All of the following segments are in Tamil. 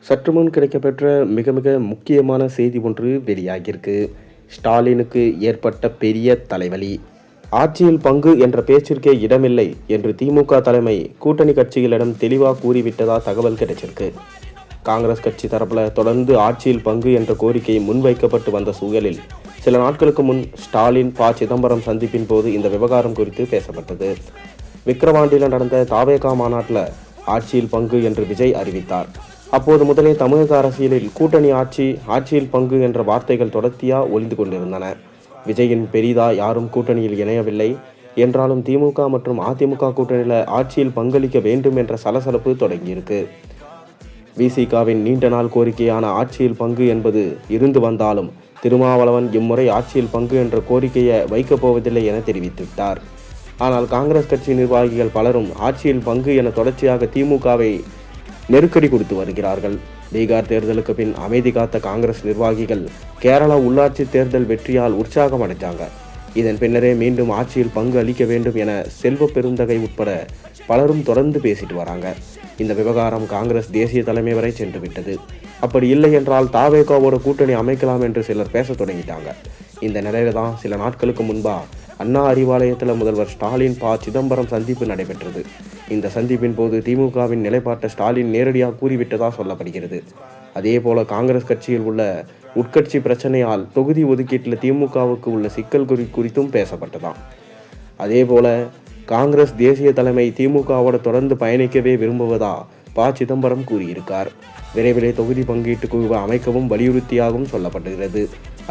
சற்று முன் கிடைக்கப்பெற்ற மிக மிக முக்கியமான செய்தி ஒன்று வெளியாகியிருக்கு. ஸ்டாலினுக்கு ஏற்பட்ட பெரிய தலைவலி. ஆட்சியில் பங்கு என்ற பேச்சிற்கே இடமில்லை என்று திமுக தலைமை கூட்டணி கட்சிகளிடம் தெளிவாக கூறிவிட்டதா தகவல் கிடைச்சிருக்கு. காங்கிரஸ் கட்சி தரப்புல தொடர்ந்து ஆட்சியில் பங்கு என்ற கோரிக்கை முன்வைக்கப்பட்டு வந்த சூழலில் சில நாட்களுக்கு முன் ஸ்டாலின் சிதம்பரம் சந்திப்பின் போது இந்த விவகாரம் குறித்து பேசப்பட்டது. விக்கிரவாண்டியில் நடந்த தாவேகா மாநாட்டில் ஆட்சியில் பங்கு என்று விஜய் அறிவித்தார். அப்போது முதலே தமிழக அரசியலில் கூட்டணி ஆட்சியில் பங்கு என்ற வார்த்தைகள் தொடர்ச்சியாக ஒலிந்து கொண்டிருந்தன. விஜயின் பெரிதா யாரும் கூட்டணியில் இணையவில்லை என்றாலும் திமுக மற்றும் அதிமுக கூட்டணியில் ஆட்சியில் பங்களிக்க வேண்டும் என்ற சலசலப்பு தொடங்கியிருக்கு. விசிகாவின் நீண்ட நாள் கோரிக்கையான ஆட்சியில் பங்கு என்பது இருந்து வந்தாலும் திருமாவளவன் இம்முறை ஆட்சியில் பங்கு என்ற கோரிக்கையை வைக்கப் போவதில்லை என தெரிவித்துவிட்டார். ஆனால் காங்கிரஸ் கட்சி நிர்வாகிகள் பலரும் ஆட்சியில் பங்கு என தொடர்ச்சியாக திமுகவை நெருக்கடி கொடுத்து வருகிறார்கள். பீகார் தேர்தலுக்கு பின் அமைதி காத்த காங்கிரஸ் நிர்வாகிகள் கேரளா உள்ளாட்சி தேர்தல் வெற்றியால் உற்சாகம் அடைஞ்சாங்க. இதன் பின்னரே மீண்டும் ஆட்சியில் பங்கு அளிக்க வேண்டும் என செல்வ பெருந்தகை உட்பட பலரும் தொடர்ந்து பேசிட்டு வராங்க. இந்த விவகாரம் காங்கிரஸ் தேசிய தலைமை வரை சென்று விட்டது. அப்படி இல்லை என்றால் தாவேகாவோட கூட்டணி அமைக்கலாம் என்று சிலர் பேச தொடங்கிட்டாங்க. இந்த நிலையில தான் சில நாட்களுக்கு முன்பா அண்ணா அறிவாலயத்தில் முதல்வர் ஸ்டாலின் சிதம்பரம் சந்திப்பு நடைபெற்றது. இந்த சந்திப்பின் போது திமுகவின் நிலைப்பாட்டை ஸ்டாலின் நேரடியாக கூறிவிட்டதாக சொல்லப்படுகிறது. அதே போல காங்கிரஸ் கட்சியில் உள்ள உட்கட்சி பிரச்சனையால் தொகுதி ஒதுக்கீட்டில் திமுகவுக்கு உள்ள சிக்கல் குறித்தும் பேசப்பட்டதாம். அதே போல காங்கிரஸ் தேசிய தலைமை திமுகவோட தொடர்ந்து பயணிக்கவே விரும்புவதா சிதம்பரம் கூறியிருக்கார். விரைவிலே தொகுதி பங்கீட்டு குழுவை அமைக்கவும் வலியுறுத்தியாகவும் சொல்லப்படுகிறது.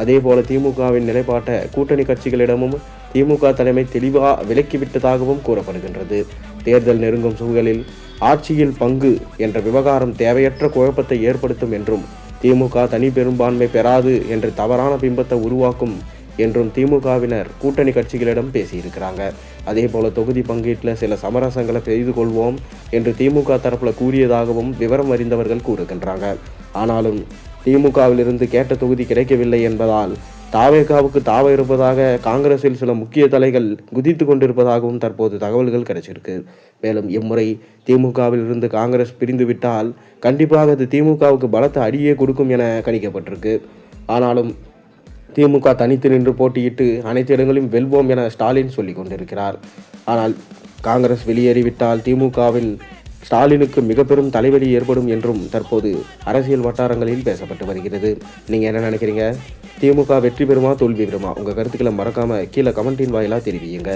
அதே போல திமுகவின் நிலைப்பாட்டை கூட்டணி கட்சிகளிடமும் திமுக தலைமை தெளிவாக விலக்கிவிட்டதாகவும் கூறப்படுகின்றது. தேர்தல் நெருங்கும் சூழலில் ஆட்சியில் பங்கு என்ற விவகாரம் தேவையற்ற குழப்பத்தை ஏற்படுத்தும் என்றும் திமுக தனி பெரும்பான்மை பெறாது என்று தவறான பிம்பத்தை உருவாக்கும் என்றும் திமுகவினர் கூட்டணி கட்சிகளிடம் பேசியிருக்கிறாங்க. அதே போல தொகுதி பங்கீட்டில் சில சமரசங்களை செய்து கொள்வோம் என்று திமுக தரப்புல கூறியதாகவும் விவரம் அறிந்தவர்கள் கூறுகின்றாங்க. ஆனாலும் திமுகவிலிருந்து கேட்ட தொகுதி கிடைக்கவில்லை என்பதால் தாவேகாவுக்கு தாவ இருப்பதாக காங்கிரஸில் சில முக்கிய தலைகள் குதித்து கொண்டிருப்பதாகவும் தற்போது தகவல்கள் கிடைச்சிருக்கு. மேலும் இம்முறை திமுகவில் இருந்து காங்கிரஸ் பிரிந்துவிட்டால் கண்டிப்பாக அது திமுகவுக்கு பலத்த அடியே கொடுக்கும் என கணிக்கப்பட்டிருக்கு. ஆனாலும் திமுக தனித்து நின்று போட்டியிட்டு அனைத்து இடங்களிலும் வெல்வோம் என ஸ்டாலின் சொல்லிக் கொண்டிருக்கிறார். ஆனால் காங்கிரஸ் வெளியேறிவிட்டால் திமுகவில் ஸ்டாலினுக்கு மிக பெரும் தலைவலி ஏற்படும் என்றும் தற்போது அரசியல் வட்டாரங்களில் பேசப்பட்டு வருகிறது. நீங்கள் என்ன நினைக்கிறீங்க? திமுக வெற்றி பெறுமா தோல்வி பெறுமா? உங்கள் கருத்துக்களை மறக்காமல் கீழே கமெண்டின் வாயிலாக தெரிவியுங்க.